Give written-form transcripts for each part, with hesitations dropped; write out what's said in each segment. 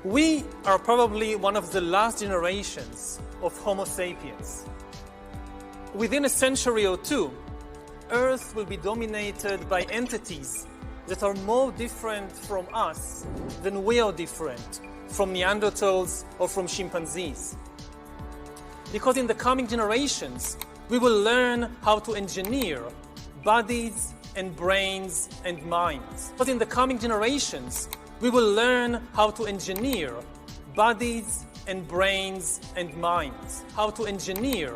We are probably one of the last generations of Homo sapiens. Within a century or two, Earth will be dominated by entities that are more different from us than we are different from Neanderthals or from chimpanzees. Because in the coming generations, we will learn how to engineer bodies and brains and minds. Because in the coming generations, we will learn how to engineer bodies and brains and minds. How to engineer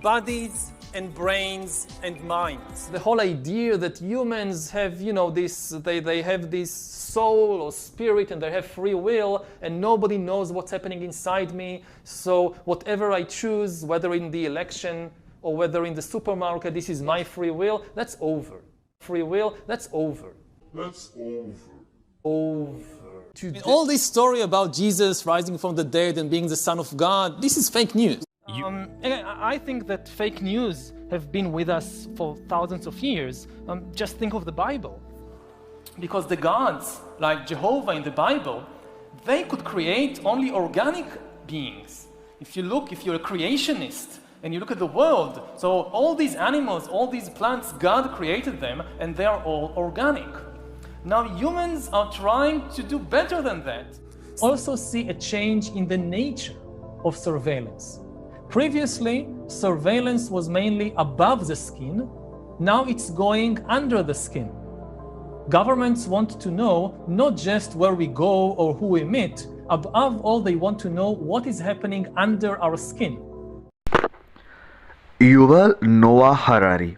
bodies and brains and minds. The whole idea that humans have, they have this soul or spirit and they have free will and nobody knows what's happening inside me. So whatever I choose, whether in the election or whether in the supermarket, this is my free will, that's over. Free will, that's over. That's over. All this story about Jesus rising from the dead and being the Son of God, this is fake news. I think that fake news have been with us for thousands of years. Just think of the Bible. Because the gods, like Jehovah in the Bible, they could create only organic beings. If you're a creationist and you look at the world, so all these animals, all these plants, God created them and they are all organic. Now humans are trying to do better than that. Also see a change in the nature of surveillance. Previously, surveillance was mainly above the skin. Now it's going under the skin. Governments want to know not just where we go or who we meet. Above all, they want to know what is happening under our skin. Yuval नोआ Harari,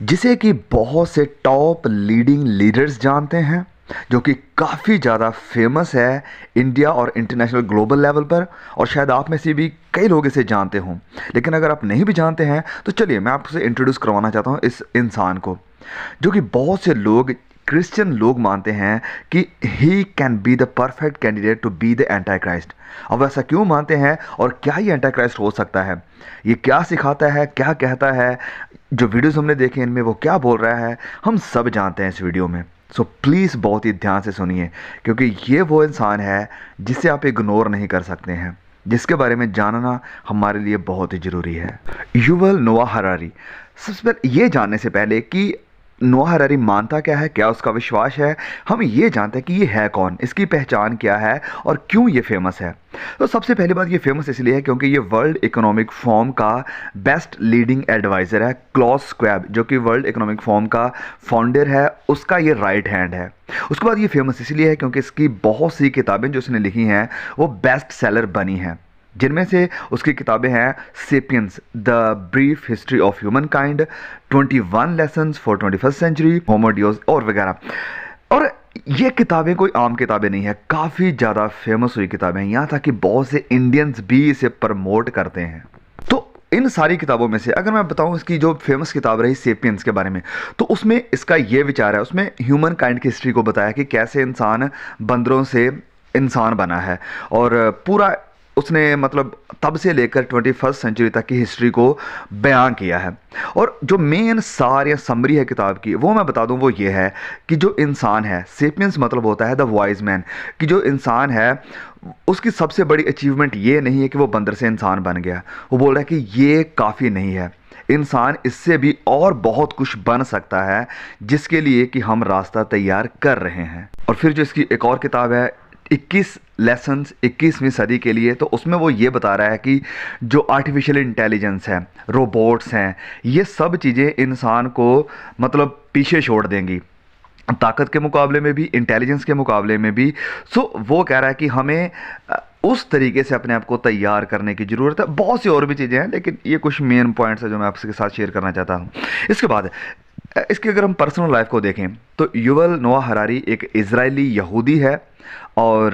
जिसे कि बहुत से top leading leaders जानते हैं, जो कि काफ़ी ज़्यादा फेमस है इंडिया और इंटरनेशनल ग्लोबल लेवल पर, और शायद आप में से भी कई लोग इसे जानते हों। लेकिन अगर आप नहीं भी जानते हैं तो चलिए मैं आपसे इंट्रोड्यूस करवाना चाहता हूं इस इंसान को, जो कि बहुत से लोग क्रिश्चियन लोग मानते हैं कि he can be the perfect candidate to be the Antichrist. अब ऐसा क्यों मानते हैं और क्या ये एंटी क्राइस्ट हो सकता है, ये क्या सिखाता है, क्या कहता है, जो वीडियोस हमने देखे इनमें वो क्या बोल रहा है, हम सब जानते हैं इस वीडियो में। सो प्लीज़ बहुत ही ध्यान से सुनिए, क्योंकि ये वो इंसान है जिसे आप इग्नोर नहीं कर सकते हैं, जिसके बारे में जानना हमारे लिए बहुत ही ज़रूरी है। युवल नोआ हरारी। सबसे पहले ये जानने से पहले कि नोआ हरारी मानता क्या है, क्या उसका विश्वास है, हम ये जानते हैं कि ये है कौन, इसकी पहचान क्या है और क्यों ये फेमस है। तो सबसे पहली बात, ये फेमस इसलिए है क्योंकि ये वर्ल्ड इकोनॉमिक फोरम का बेस्ट लीडिंग एडवाइज़र है। क्लॉस स्क्वैब, जो कि वर्ल्ड इकोनॉमिक फोरम का फाउंडर है, उसका ये राइट हैंड है। उसके बाद ये फेमस इसलिए है क्योंकि इसकी बहुत सी किताबें जो उसने लिखी हैं वो बेस्ट सेलर बनी हैं, जिनमें से उसकी किताबें हैं sapiens, the brief history of humankind, 21 lessons for 21st century, homo deus और वगैरह। और ये किताबें कोई आम किताबें नहीं है, काफ़ी ज़्यादा फेमस हुई किताबें हैं, यहाँ तक कि बहुत से इंडियंस भी इसे प्रमोट करते हैं। तो इन सारी किताबों में से अगर मैं बताऊं इसकी जो फेमस किताब रही सेपियंस के बारे में, तो उसमें इसका ये विचार है, उसमें ह्यूमन काइंड की हिस्ट्री को बताया कि कैसे इंसान बंदरों से इंसान बना है, और पूरा उसने मतलब तब से लेकर 21st सेंचुरी तक की हिस्ट्री को बयान किया है। और जो मेन सार या समरी है किताब की, वो मैं बता दूं, वो ये है कि जो इंसान है, सेपियंस मतलब होता है द वाइज मैन, कि जो इंसान है उसकी सबसे बड़ी अचीवमेंट ये नहीं है कि वो बंदर से इंसान बन गया। वो बोल रहा है कि ये काफ़ी नहीं है, इंसान इससे भी और बहुत कुछ बन सकता है, जिसके लिए कि हम रास्ता तैयार कर रहे हैं। और फिर जो इसकी एक और किताब है 21 लेसन्स 21वीं सदी के लिए, तो उसमें वो ये बता रहा है कि जो आर्टिफिशियल इंटेलिजेंस है, रोबोट्स हैं, ये सब चीज़ें इंसान को मतलब पीछे छोड़ देंगी, ताकत के मुकाबले में भी, इंटेलिजेंस के मुकाबले में भी। सो वो कह रहा है कि हमें उस तरीके से अपने आप को तैयार करने की ज़रूरत है। बहुत सी और भी चीज़ें हैं, लेकिन ये कुछ मेन पॉइंट्स हैं जो मैं आपके साथ शेयर करना चाहता हूँ। इसके बाद इसकी अगर हम पर्सनल लाइफ को देखें तो युवल नोआ हरारी एक इजरायली यहूदी है, और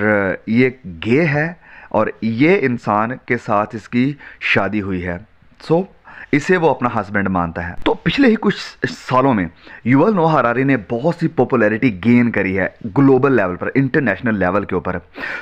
ये गे है, और ये इंसान के साथ इसकी शादी हुई है। सो इसे वो अपना हस्बैंड मानता है। तो पिछले ही कुछ सालों में युवल नोआ हरारी ने बहुत सी पॉपुलैरिटी गेन करी है ग्लोबल लेवल पर, इंटरनेशनल लेवल के ऊपर।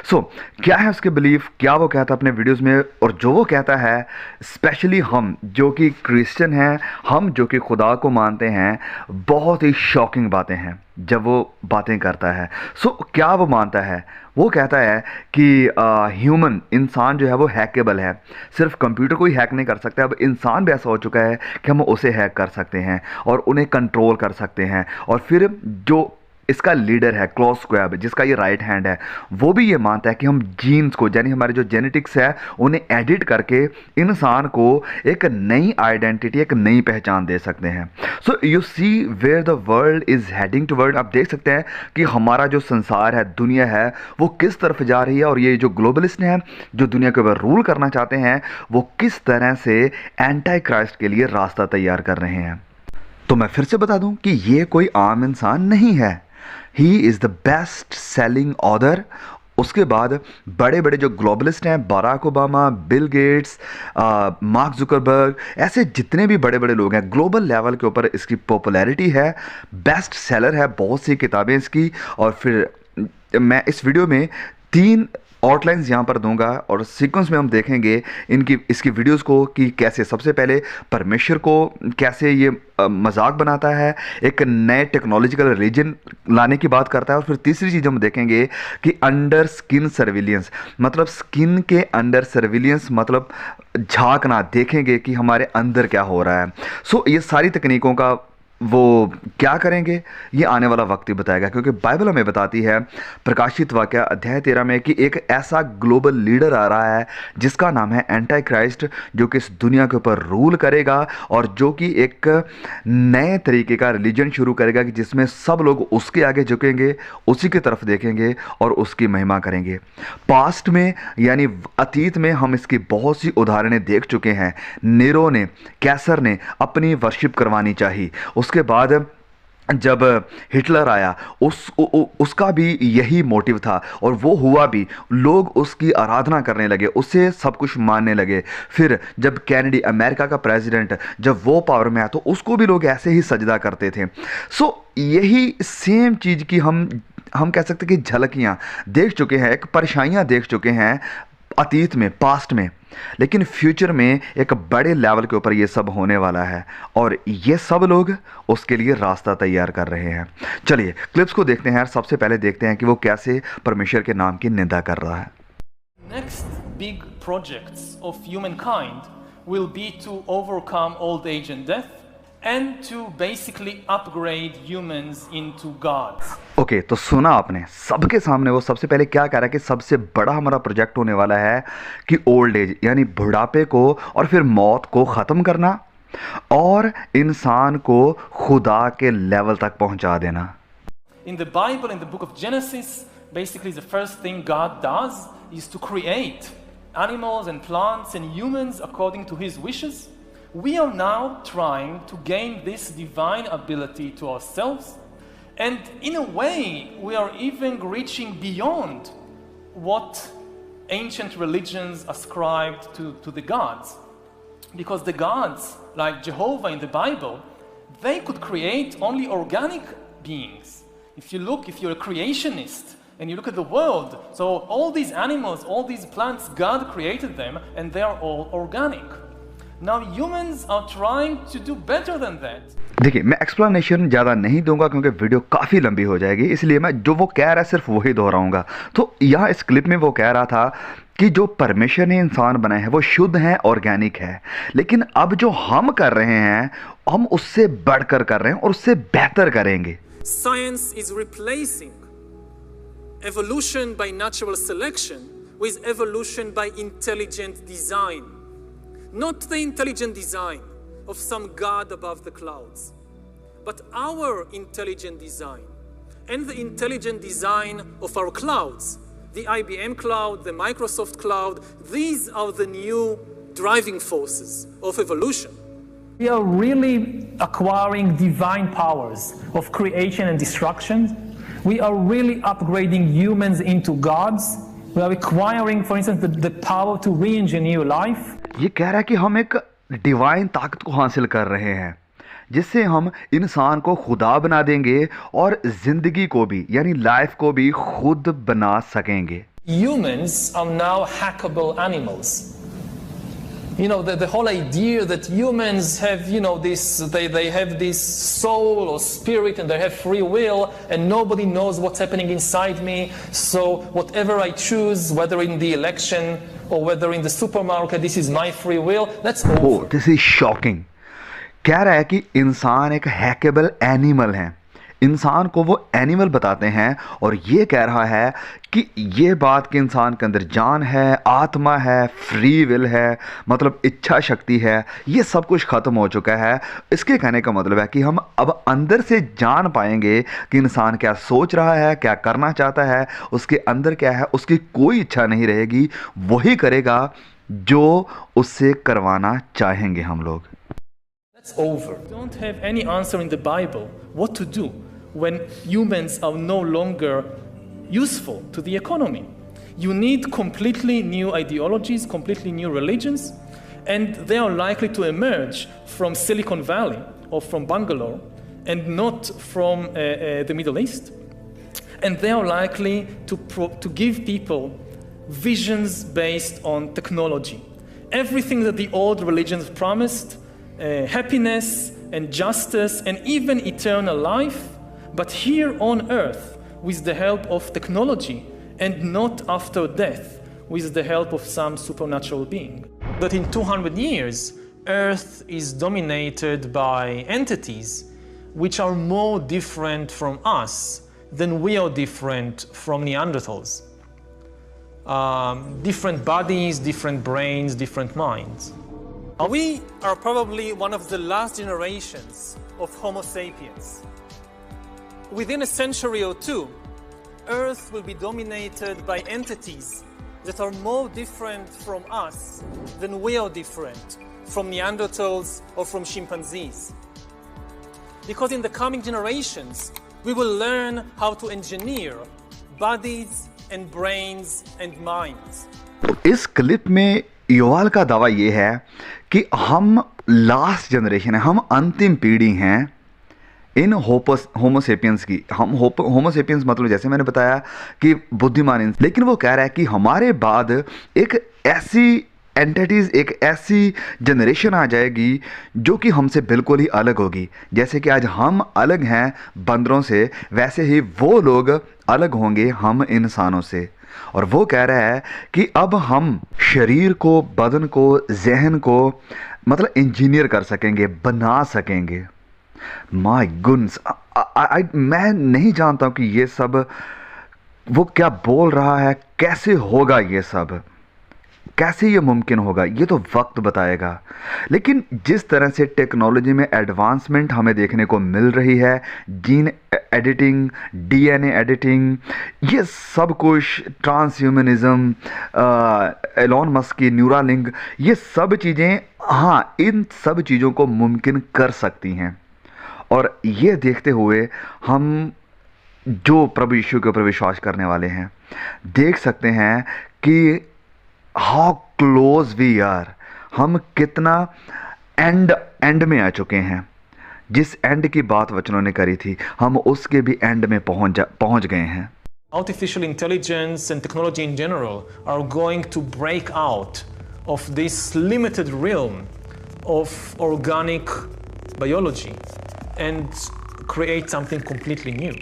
सो क्या है उसके बिलीफ, क्या वो कहता है अपने वीडियोस में, और जो वो कहता है, स्पेशली हम जो कि क्रिश्चियन हैं, हम जो कि खुदा को मानते हैं, बहुत ही शॉकिंग बातें हैं जब वो बातें करता है। सो क्या वो मानता है? वो कहता है कि ह्यूमन इंसान जो है वो हैकेबल है, सिर्फ कंप्यूटर को ही हैक नहीं कर सकता, अब इंसान भी ऐसा हो चुका है कि हम उसे हैक कर सकते हैं और उन्हें कंट्रोल कर सकते हैं। और फिर जो इसका लीडर है क्लॉस स्क्वैब, जिसका ये राइट हैंड है, वो भी ये मानता है कि हम जीन्स को, यानी हमारे जो जेनेटिक्स है, उन्हें एडिट करके इंसान को एक नई आइडेंटिटी, एक नई पहचान दे सकते हैं। So you see where the world is heading toward. आप देख सकते हैं कि हमारा जो संसार है, दुनिया है, वो किस तरफ जा रही है। और ये जो ग्लोबलिस्ट हैं, जो दुनिया के ऊपर रूल करना चाहते हैं, वो किस तरह से एंटी क्राइस्ट के लिए रास्ता तैयार कर रहे हैं। तो मैं फिर से बता दूं कि ये कोई आम इंसान नहीं है। He is the best selling author. उसके बाद बड़े बड़े जो ग्लोबलिस्ट हैं, Barack Obama, Bill Gates, Mark Zuckerberg, ऐसे जितने भी बड़े बड़े लोग हैं, ग्लोबल लेवल के ऊपर इसकी पॉपुलैरिटी है, बेस्ट सेलर है, बहुत सी किताबें इसकी। और फिर मैं इस वीडियो में 3 आउटलाइंस यहाँ पर दूंगा और सीक्वेंस में हम देखेंगे इसकी वीडियोस को कि कैसे सबसे पहले परमेश्वर को कैसे ये मजाक बनाता है, एक नए टेक्नोलॉजिकल रिलीजन लाने की बात करता है। और फिर तीसरी चीज़ हम देखेंगे कि अंडर स्किन सर्विलियंस, मतलब स्किन के अंडर सर्विलियंस, मतलब झांकना, देखेंगे कि हमारे अंदर क्या हो रहा है। सो ये सारी तकनीकों का वो क्या करेंगे ये आने वाला वक्त ही बताएगा, क्योंकि बाइबल हमें बताती है प्रकाशित वाक्य अध्याय 13 में कि एक ऐसा ग्लोबल लीडर आ रहा है जिसका नाम है एंटी क्राइस्ट, जो कि इस दुनिया के ऊपर रूल करेगा और जो कि एक नए तरीके का रिलीजन शुरू करेगा कि जिसमें सब लोग उसके आगे झुकेंगे, उसी की तरफ देखेंगे और उसकी महिमा करेंगे। पास्ट में यानी अतीत में हम इसकी बहुत सी उदाहरणें देख चुके हैं। नीरो ने, कैसर ने अपनी वर्शिप करवानी चाहिए। उसके बाद जब हिटलर आया उसका भी यही मोटिव था और वो हुआ भी। लोग उसकी आराधना करने लगे, उससे सब कुछ मानने लगे। फिर जब कैनेडी, अमेरिका का प्रेसिडेंट, जब वो पावर में आया तो उसको भी लोग ऐसे ही सजदा करते थे। सो यही सेम चीज़ की हम कह सकते हैं कि झलकियाँ देख चुके हैं, एक परेशानियाँ देख चुके हैं अतीत में, पास्ट में। लेकिन फ्यूचर में एक बड़े लेवल के ऊपर ये सब होने वाला है और ये सब लोग उसके लिए रास्ता तैयार कर रहे हैं। चलिए क्लिप्स को देखते हैं और सबसे पहले देखते हैं कि वो कैसे परमेश्वर के नाम की निंदा कर रहा है। Next big projects of humankind will be to overcome old age and death and to basically upgrade humans into gods. Okay, तो सुना आपने, सबके सामने वो सबसे पहले क्या कह रहा है कि सबसे बड़ा हमारा प्रोजेक्ट होने वाला है कि ओल्ड एज यानी बुढ़ापे को और फिर मौत को ख़त्म करना और इंसान को खुदा के लेवल तक पहुंचा देना। In the Bible, in the book of Genesis, basically the first thing God does is to create animals and plants and humans according to his wishes. We are now trying to gain this divine ability to ourselves, and in a way we are even reaching beyond what ancient religions ascribed to the gods, because the gods like Jehovah in the Bible, they could create only organic beings. If you're a creationist and you look at the world, so all these animals, all these plants, God created them and they are all organic. Now humans are trying to do better than that. देखिए, मैं explanation ज़्यादा नहीं दूंगा क्योंकि video काफ़ी लंबी हो जाएगी, इसलिए मैं जो वो कह रहा है सिर्फ वही दोहराऊंगा। तो यहाँ इस क्लिप में वो कह रहा था कि जो परमेश्वर ने इंसान बनाए हैं वो शुद्ध हैं, ऑर्गेनिक है, लेकिन अब जो हम कर रहे हैं हम उससे बढ़कर कर रहे हैं और उससे बेहतर करेंगे। Science is replacing evolution by natural selection with evolution by intelligent design. Not the intelligent design of some god above the clouds, but our intelligent design and the intelligent design of our clouds, the IBM cloud, the Microsoft cloud. These are the new driving forces of evolution. We are really acquiring divine powers of creation and destruction. We are really upgrading humans into gods. We are acquiring, for instance, the power to re-engineer life. ये कह रहा है कि हम एक divine ताकत को हासिल कर रहे हैं जिससे हम इंसान को खुदा बना देंगे और जिंदगी को भी यानी लाइफ को भी खुद बना सकेंगे। Humans are now hackable animals. the whole idea that humans have, they have this soul or spirit and they have free will and nobody knows what's happening inside me. So whatever I choose, whether in the election or whether in the supermarket, this is my free will. That's over. Oh, this is shocking. कह रहा है कि इंसान एक hackable animal है, इंसान को वो एनिमल बताते हैं और ये कह रहा है कि ये बात कि इंसान के अंदर जान है, आत्मा है, फ्री विल है, मतलब इच्छा शक्ति है, ये सब कुछ ख़त्म हो चुका है। इसके कहने का मतलब है कि हम अब अंदर से जान पाएंगे कि इंसान क्या सोच रहा है, क्या करना चाहता है, उसके अंदर क्या है, उसकी कोई इच्छा नहीं रहेगी, वही करेगा जो उससे करवाना चाहेंगे हम लोग। That's over. We don't have any answer in the Bible what to do when humans are no longer useful to the economy. You need completely new ideologies, completely new religions, and they are likely to emerge from Silicon Valley or from Bangalore and not from the Middle East. And they are likely to give people visions based on technology. Everything that the old religions promised, happiness and justice and even eternal life, but here on earth with the help of technology and not after death with the help of some supernatural being. That in 200 years, Earth is dominated by entities which are more different from us than we are different from Neanderthals. Different bodies, different brains, different minds. We are probably one of the last generations of Homo sapiens. Within a century or two, Earth will be dominated by entities that are more different from us than we are different from Neanderthals or from chimpanzees. Because in the coming generations, we will learn how to engineer bodies and brains and minds. इस clip में Yuval का दावा ये है कि हम last generation है, हम अंतिम पीढ़ी हैं इन होमोसेपियंस की। हम होमोसेपियंस मतलब जैसे मैंने बताया कि बुद्धिमान, लेकिन वो कह रहा है कि हमारे बाद एक ऐसी एंटिटीज़, एक ऐसी जनरेशन आ जाएगी जो कि हमसे बिल्कुल ही अलग होगी। जैसे कि आज हम अलग हैं बंदरों से, वैसे ही वो लोग अलग होंगे हम इंसानों से। और वो कह रहा है कि अब हम शरीर को, बदन को, जहन को मतलब इंजीनियर कर सकेंगे, बना सकेंगे। माय गुड्स, मैं नहीं जानता हूँ कि ये सब वो क्या बोल रहा है, कैसे होगा ये सब, कैसे ये मुमकिन होगा, ये तो वक्त बताएगा। लेकिन जिस तरह से टेक्नोलॉजी में एडवांसमेंट हमें देखने को मिल रही है, जीन एडिटिंग, डीएनए एडिटिंग, ये सब कुछ, ट्रांसह्यूमनिज्म, एलॉन मस्क की न्यूरालिंक, ये सब चीज़ें, हाँ, इन सब चीज़ों को मुमकिन कर सकती हैं। और ये देखते हुए हम जो प्रभु यीशु के ऊपर विश्वास करने वाले हैं देख सकते हैं कि हाउ क्लोज वी आर, हम कितना एंड में आ चुके हैं। जिस एंड की बात वचनों ने करी थी, हम उसके भी एंड में पहुंच गए हैं। Artificial intelligence and technology in general are going to break out of this limited realm of organic biology and create something completely new.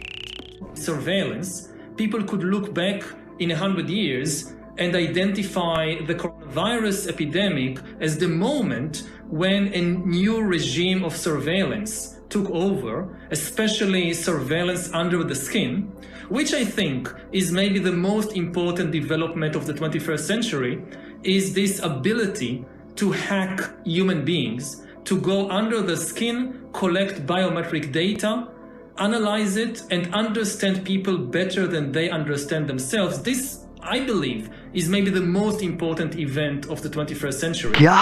Surveillance, people could look back in 100 years and identify the coronavirus epidemic as the moment when a new regime of surveillance took over, especially surveillance under the skin, which I think is maybe the most important development of the 21st century, is this ability to hack human beings, to go under the skin, collect biometric data, analyze it, and understand people better than they understand themselves. This, I believe, is maybe the most important event of the 21st century. क्या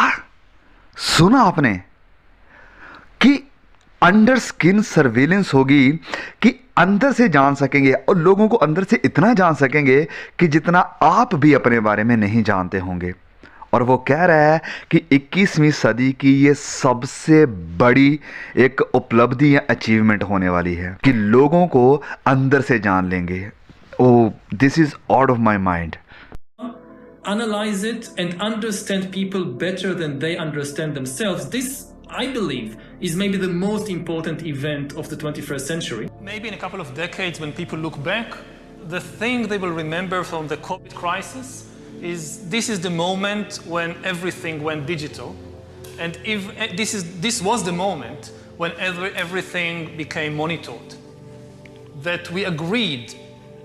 सुना आपने कि under skin surveillance होगी, कि अंदर से जान सकेंगे और लोगों को अंदर से इतना जान सकेंगे कि जितना आप भी अपने बारे में नहीं जानते होंगे। और वो कह रहा है कि 21वीं सदी की ये सबसे बड़ी एक उपलब्धि या अचीवमेंट होने वाली है कि लोगों को अंदर से जान लेंगे। Oh, this is out of my mind. analyze it and understand people better than they understand themselves, this, I believe, is maybe the most important event of the 21st century. Maybe in a couple of decades, when people look back, the thing they will remember from the COVID crisis is this is the moment when everything went digital. And if this was the moment when everything became monitored, that we agreed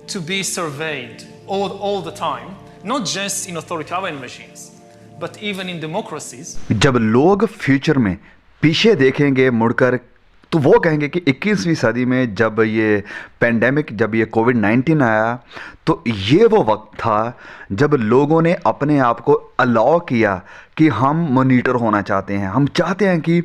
to be surveyed all the time, not just in authoritarian regimes, but even in democracies. जब लोग future में पीछे देखेंगे मुड़कर तो वो कहेंगे कि 21वीं सदी में जब ये पेंडेमिक, जब ये कोविड-19 आया, तो ये वो वक्त था जब लोगों ने अपने आप को अलाउ किया कि हम मॉनिटर होना चाहते हैं, हम चाहते हैं कि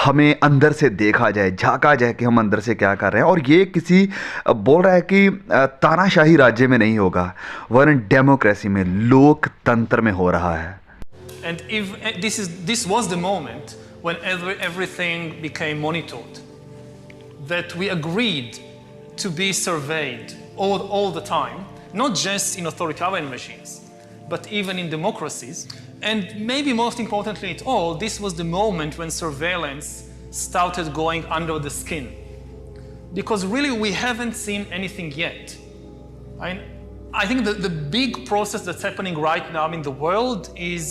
हमें अंदर से देखा जाए, झांका जाए कि हम अंदर से क्या कर रहे हैं। और ये किसी बोल रहा है कि तानाशाही राज्य में नहीं होगा, वरन डेमोक्रेसी में, लोकतंत्र में हो रहा है। And if this was the moment when everything became monitored, that we agreed to be surveyed all the time, not just in authoritarian regimes, but even in democracies. And maybe most importantly at all, this was the moment when surveillance started going under the skin. Because really we haven't seen anything yet. I think that the big process that's happening right now in the world is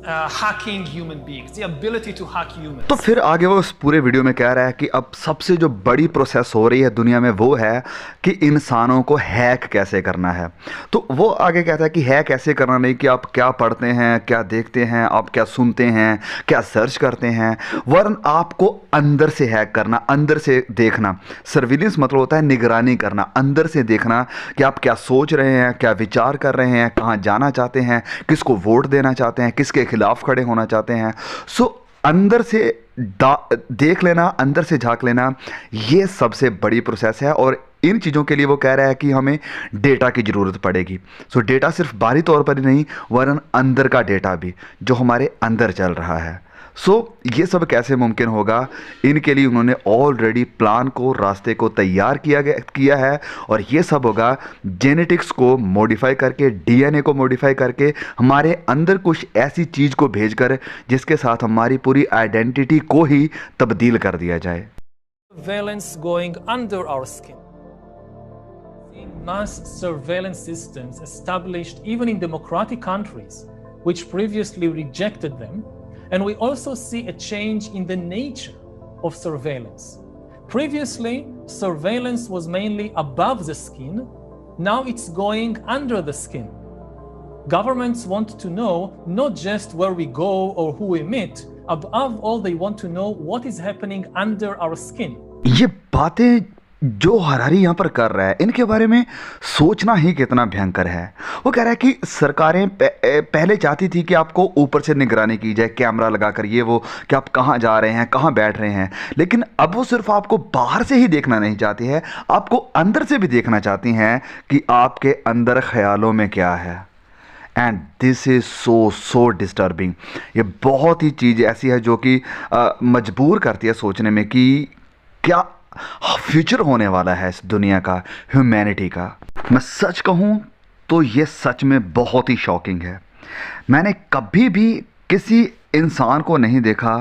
hacking human beings, the ability to hack humans. तो फिर आगे वो इस पूरे video में कह रहा है कि अब सबसे जो बड़ी प्रोसेस हो रही है दुनिया में वो है कि इंसानों को हैक कैसे करना है। तो वो आगे कहता है कि हैक कैसे करना, नहीं कि आप क्या पढ़ते हैं, क्या देखते हैं, आप क्या सुनते हैं, क्या सर्च करते हैं, वरन आपको अंदर से हैक करना, अंदर से देखना। सर्विलेंस मतलब होता है निगरानी करना, अंदर से देखना कि आप क्या सोच रहे हैं, क्या विचार कर रहे हैं, कहाँ जाना चाहते हैं, किसको वोट देना चाहते हैं, किसके खिलाफ खड़े होना चाहते हैं। सो अंदर से देख लेना, अंदर से झांक लेना, ये सबसे बड़ी प्रोसेस है। और इन चीज़ों के लिए वो कह रहा है कि हमें डेटा की ज़रूरत पड़ेगी। सो डेटा सिर्फ बाहरी तौर पर ही नहीं, वरन अंदर का डेटा भी जो हमारे अंदर चल रहा है। सो ये सब कैसे मुमकिन होगा, इनके लिए उन्होंने ऑलरेडी प्लान को, रास्ते को तैयार किया है। और ये सब होगा जेनेटिक्स को मॉडिफाई करके, डीएनए को मॉडिफाई करके, हमारे अंदर कुछ ऐसी चीज़ को भेजकर जिसके साथ हमारी पूरी आइडेंटिटी को ही तब्दील कर दिया जाए। Surveillance going under our skin. Mass surveillance systems established even in democratic countries which previously rejected them. And we also see a change in the nature of surveillance. Previously, surveillance was mainly above the skin. Now it's going under the skin. Governments want to know not just where we go or who we meet. Above all, they want to know what is happening under our skin. ये बातें जो Harari यहाँ पर कर रहा है, इनके बारे में सोचना ही कितना भयंकर है। वो कह रहा है कि सरकारें पहले चाहती थी कि आपको ऊपर से निगरानी की जाए, कैमरा लगाकर ये वो, कि आप कहाँ जा रहे हैं, कहाँ बैठ रहे हैं। लेकिन अब वो सिर्फ आपको बाहर से ही देखना नहीं चाहती है, आपको अंदर से भी देखना चाहती हैं कि आपके अंदर ख्यालों में क्या है। And this is so disturbing. ये बहुत ही चीज़ ऐसी है जो कि मजबूर करती है सोचने में कि क्या फ्यूचर होने वाला है इस दुनिया का, ह्यूमैनिटी का। मैं सच कहूँ तो ये सच में बहुत ही शॉकिंग है। मैंने कभी भी किसी इंसान को नहीं देखा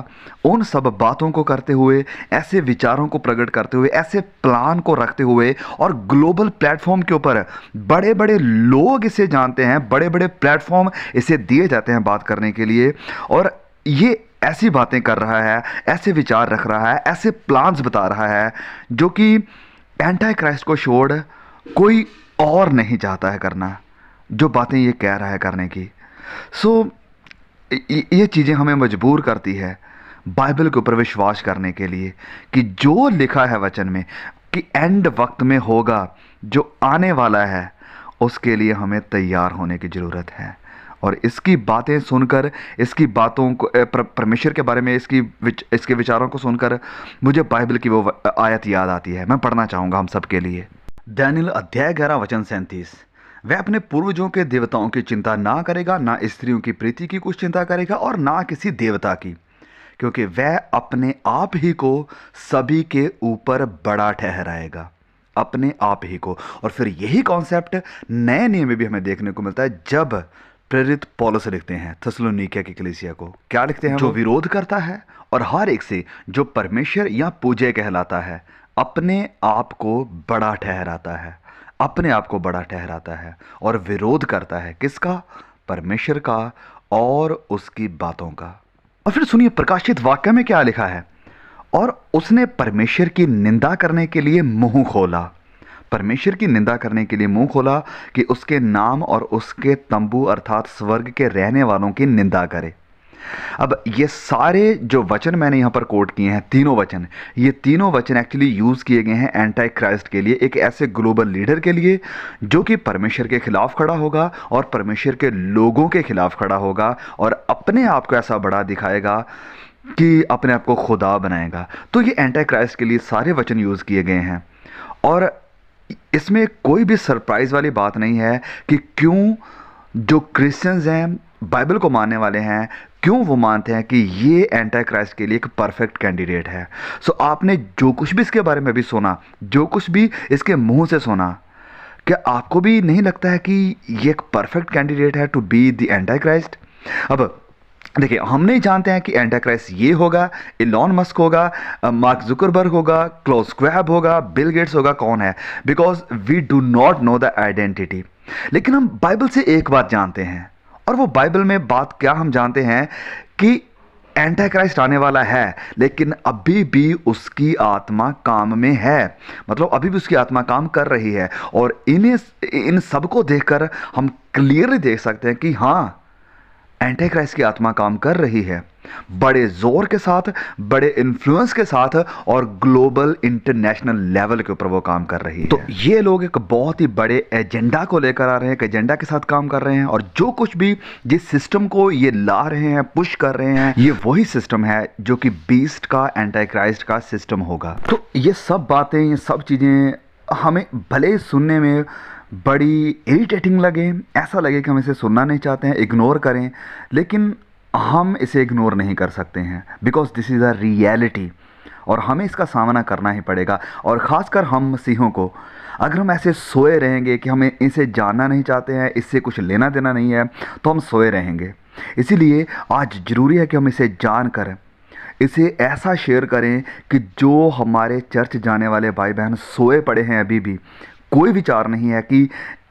उन सब बातों को करते हुए, ऐसे विचारों को प्रकट करते हुए, ऐसे प्लान को रखते हुए। और ग्लोबल प्लेटफॉर्म के ऊपर बड़े बड़े लोग इसे जानते हैं, बड़े बड़े प्लेटफॉर्म इसे दिए जाते हैं बात करने के लिए। और ये ऐसी बातें कर रहा है, ऐसे विचार रख रहा है, ऐसे प्लान्स बता रहा है जो कि एंटी क्राइस्ट को छोड़ कोई और नहीं चाहता है करना, जो बातें ये कह रहा है करने की। सो ये चीज़ें हमें मजबूर करती है बाइबल के ऊपर विश्वास करने के लिए कि जो लिखा है वचन में कि एंड वक्त में होगा, जो आने वाला है, उसके लिए हमें तैयार होने की ज़रूरत है। और इसकी बातें सुनकर, इसकी बातों को, परमेश्वर के बारे में इसके विचारों को सुनकर मुझे बाइबल की वो आयत याद आती है। मैं पढ़ना चाहूँगा हम सब के लिए। दानियेल अध्याय 11 वचन 37। वह अपने पूर्वजों के देवताओं की चिंता ना करेगा, ना स्त्रियों की प्रीति की कुछ चिंता करेगा, और ना किसी देवता की, क्योंकि वह अपने आप ही को सभी के ऊपर बड़ा ठहराएगा, अपने आप ही को। और फिर यही कॉन्सेप्ट नए नियम में भी हमें देखने को मिलता है, जब प्रेरित पौलुस लिखते हैं थेसलोनिकिया की कलीसिया को। क्या लिखते हैं? जो विरोध करता है और हर एक से जो परमेश्वर या पूज्य कहलाता है अपने आप को बड़ा ठहराता है, अपने आप को बड़ा ठहराता है और विरोध करता है किसका? परमेश्वर का और उसकी बातों का। और फिर सुनिए प्रकाशित वाक्य में क्या लिखा है? और उसने परमेश्वर की निंदा करने के लिए मुंह खोला, परमेश्वर की निंदा करने के लिए मुंह खोला कि उसके नाम और उसके तंबू अर्थात स्वर्ग के रहने वालों की निंदा करे। अब ये सारे जो वचन मैंने यहाँ पर कोट किए हैं, तीनों वचन, ये तीनों वचन एक्चुअली यूज़ किए गए हैं एंटी क्राइस्ट के लिए, एक ऐसे ग्लोबल लीडर के लिए जो कि परमेश्वर के खिलाफ खड़ा होगा और परमेश्वर के लोगों के खिलाफ खड़ा होगा और अपने आप को ऐसा बड़ा दिखाएगा कि अपने आप को खुदा बनाएगा। तो ये एंटी क्राइस्ट के लिए सारे वचन यूज़ किए गए हैं और इसमें कोई भी सरप्राइज वाली बात नहीं है कि क्यों जो क्रिश्चियंस हैं, बाइबल को मानने वाले हैं, क्यों वो मानते हैं कि ये एंटी क्राइस्ट के लिए एक परफेक्ट कैंडिडेट है। सो आपने जो कुछ भी इसके बारे में भी सुना, जो कुछ भी इसके मुंह से सुना, क्या आपको भी नहीं लगता है कि ये एक परफेक्ट कैंडिडेट है to be the Antichrist? अब देखिए, हम नहीं जानते हैं कि एंटी क्राइस्ट ये होगा, इलॉन मस्क होगा, मार्क जुकरबर्ग होगा, क्लॉस श्वाब होगा, बिल गेट्स होगा, कौन है, because we do not know the identity. लेकिन हम बाइबल से एक बात जानते हैं और वो बाइबल में बात क्या हम जानते हैं कि एंटी क्राइस्ट आने वाला है, लेकिन अभी भी उसकी आत्मा काम में है, मतलब अभी भी उसकी आत्मा काम कर रही है। और इन सबको देखकर हम क्लियरली देख सकते हैं कि हाँ, एंटी क्राइस्ट की आत्मा काम कर रही है, बड़े जोर के साथ, बड़े इन्फ्लुएंस के साथ और ग्लोबल इंटरनेशनल लेवल के ऊपर वो काम कर रही है। तो ये लोग एक बहुत ही बड़े एजेंडा को लेकर आ रहे हैं, एक एजेंडा के साथ काम कर रहे हैं और जो कुछ भी जिस सिस्टम को ये ला रहे हैं, पुश कर रहे हैं, ये वही सिस्टम है जो कि बीस्ट का, एंटी क्राइस्ट का सिस्टम होगा। तो ये सब बातें, ये सब चीज़ें हमें भले सुनने में बड़ी इरिटेटिंग लगे, ऐसा लगे कि हम इसे सुनना नहीं चाहते हैं, इग्नोर करें, लेकिन हम इसे इग्नोर नहीं कर सकते हैं because this is a reality और हमें इसका सामना करना ही पड़ेगा। और ख़ासकर हम मसीहों को, अगर हम ऐसे सोए रहेंगे कि हमें इसे जानना नहीं चाहते हैं, इससे कुछ लेना देना नहीं है, तो हम सोए रहेंगे। इसीलिए आज ज़रूरी है कि हम इसे जानकर इसे ऐसा शेयर करें कि जो हमारे चर्च जाने वाले भाई बहन सोए पड़े हैं, अभी भी कोई विचार नहीं है कि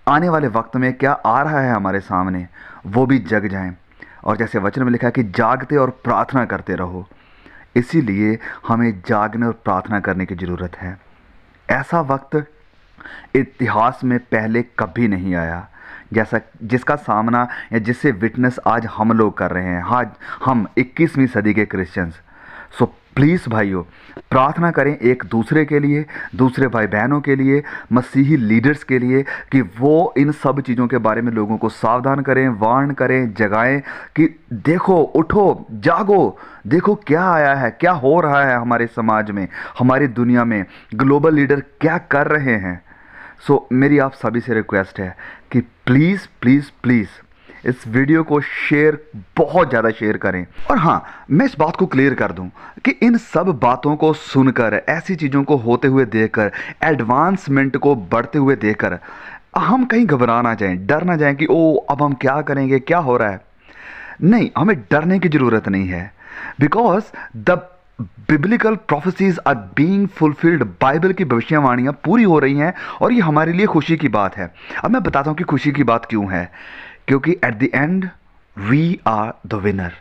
आने वाले वक्त में क्या आ रहा है हमारे सामने, वो भी जग जाएं। और जैसे वचन में लिखा है कि जागते और प्रार्थना करते रहो, इसीलिए हमें जागने और प्रार्थना करने की ज़रूरत है। ऐसा वक्त इतिहास में पहले कभी नहीं आया जैसा जिसका सामना या जिससे विटनेस आज हम लोग कर रहे हैं। हाँ, हम 21वीं सदी के क्रिश्चियंस। सो प्लीज़ भाइयों, प्रार्थना करें एक दूसरे के लिए, दूसरे भाई बहनों के लिए, मसीही लीडर्स के लिए, कि वो इन सब चीज़ों के बारे में लोगों को सावधान करें, वार्न करें, जगाएं कि देखो, उठो, जागो, देखो क्या आया है, क्या हो रहा है हमारे समाज में, हमारी दुनिया में, ग्लोबल लीडर क्या कर रहे हैं। सो मेरी आप सभी से रिक्वेस्ट है कि प्लीज़ प्लीज़ प्लीज़ इस वीडियो को शेयर, बहुत ज़्यादा शेयर करें। और हाँ, मैं इस बात को क्लियर कर दूं कि इन सब बातों को सुनकर, ऐसी चीज़ों को होते हुए देखकर, एडवांसमेंट को बढ़ते हुए देखकर हम कहीं घबरा ना जाएं, डर ना जाएं कि ओ अब हम क्या करेंगे, क्या हो रहा है। नहीं, हमें डरने की ज़रूरत नहीं है, because the biblical prophecies are being fulfilled. Bible की भविष्यवाणियाँ पूरी हो रही हैं और ये हमारे लिए खुशी की बात है। अब मैं बताता हूँ कि खुशी की बात क्यों है, क्योंकि at the end we are the winner,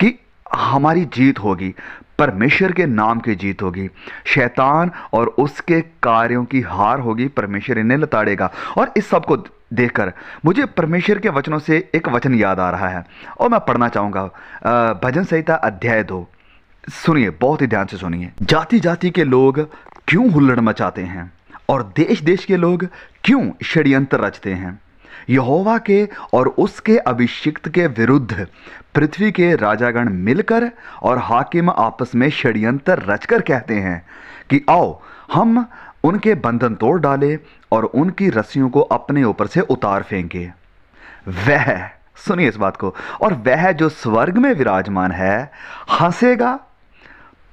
कि हमारी जीत होगी, परमेश्वर के नाम की जीत होगी, शैतान और उसके कार्यों की हार होगी, परमेश्वर इन्हें लताड़ेगा। और इस सब को देखकर मुझे परमेश्वर के वचनों से एक वचन याद आ रहा है और मैं पढ़ना चाहूँगा, भजन संहिता अध्याय 2। सुनिए, बहुत ही ध्यान से सुनिए। जाति जाति के लोग क्यों हुल्लड़ मचाते हैं और देश देश के लोग क्यों षड्यंत्र रचते हैं। यहोवा के और उसके अभिषिक्त के विरुद्ध पृथ्वी के राजागण मिलकर और हाकिम आपस में षड्यंत्र रचकर कहते हैं कि आओ हम उनके बंधन तोड़ डालें और उनकी रस्सियों को अपने ऊपर से उतार फेंके। वह, सुनिए इस बात को, और वह जो स्वर्ग में विराजमान है हंसेगा,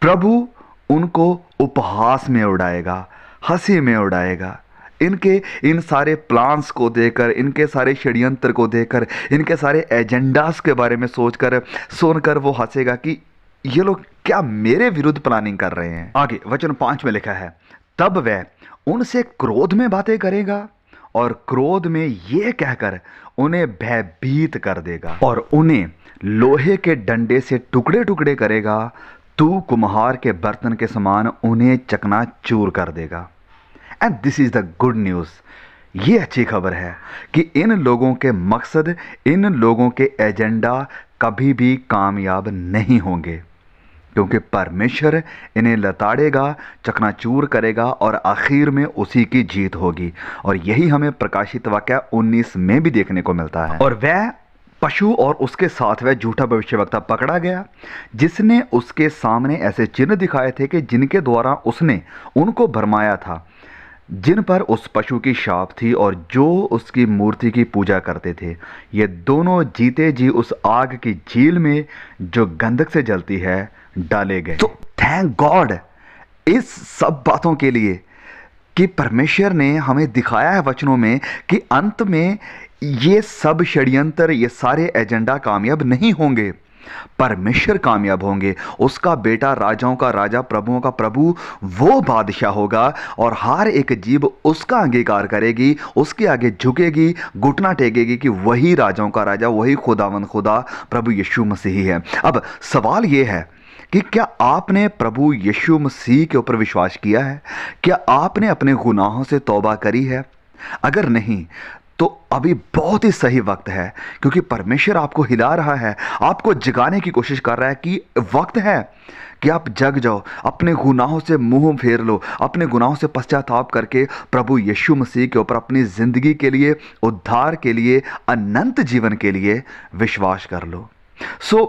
प्रभु उनको उपहास में उड़ाएगा, हंसी में उड़ाएगा। इनके इन सारे प्लान्स को देखकर, इनके सारे षड्यंत्र को देखकर, इनके सारे एजेंडास के बारे में सोचकर, सुनकर वो हंसेगा कि ये लोग क्या मेरे विरुद्ध प्लानिंग कर रहे हैं। आगे वचन 5 में लिखा है, तब वह उनसे क्रोध में बातें करेगा और क्रोध में ये कहकर उन्हें भयभीत कर देगा और उन्हें लोहे के डंडे से टुकड़े टुकड़े करेगा। तू कुम्हार के बर्तन के समान उन्हें चकनाचूर कर देगा। And this is the good news. ये अच्छी खबर है कि इन लोगों के मकसद, इन लोगों के एजेंडा कभी भी कामयाब नहीं होंगे, क्योंकि परमेश्वर इन्हें लताड़ेगा, चकनाचूर करेगा और आखिर में उसी की जीत होगी। और यही हमें प्रकाशित वाक्य 19 में भी देखने को मिलता है। और वह पशु और उसके साथ वह झूठा भविष्यवक्ता पकड़ा गया, जिसने उसके सामने ऐसे चिन्ह दिखाए थे कि जिनके द्वारा उसने उनको भरमाया था, जिन पर उस पशु की शाप थी और जो उसकी मूर्ति की पूजा करते थे। ये दोनों जीते जी उस आग की झील में जो गंधक से जलती है डाले गए। तो थैंक गॉड इस सब बातों के लिए कि परमेश्वर ने हमें दिखाया है वचनों में कि अंत में ये सब षड्यंत्र, ये एजेंडा कामयाब नहीं होंगे। परमेश्वर कामयाब होंगे। उसका बेटा राजाओं का राजा, प्रभुओं का प्रभु, वो बादशाह होगा और हर एक जीभ उसका अंगीकार करेगी, उसके आगे झुकेगी, घुटना टेकेगी कि वही राजाओं का राजा, वही खुदावंद खुदा प्रभु यीशु मसीह है। अब सवाल ये है कि क्या आपने प्रभु यीशु मसीह के ऊपर विश्वास किया है? क्या आपने अपने गुनाहों से तौबा करी है? अगर नहीं तो अभी बहुत ही सही वक्त है, क्योंकि परमेश्वर आपको हिला रहा है, आपको जगाने की कोशिश कर रहा है कि वक्त है कि आप जग जाओ, अपने गुनाहों से मुंह फेर लो, अपने गुनाहों से पश्चाताप करके प्रभु यीशु मसीह के ऊपर अपनी ज़िंदगी के लिए, उद्धार के लिए, अनंत जीवन के लिए विश्वास कर लो। सो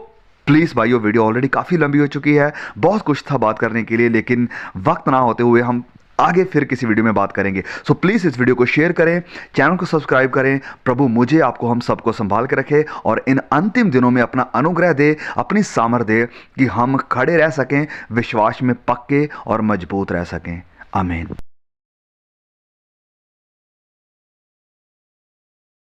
प्लीज़ भाइयों, वीडियो ऑलरेडी काफ़ी लंबी हो चुकी है, बहुत कुछ था बात करने के लिए, लेकिन वक्त ना होते हुए हम आगे फिर किसी वीडियो में बात करेंगे। सो प्लीज़ इस वीडियो को शेयर करें, चैनल को सब्सक्राइब करें। प्रभु मुझे, आपको, हम सबको संभाल के रखे और इन अंतिम दिनों में अपना अनुग्रह दे, अपनी सामर्थ दे कि हम खड़े रह सकें, विश्वास में पक्के और मजबूत रह सकें। आमीन।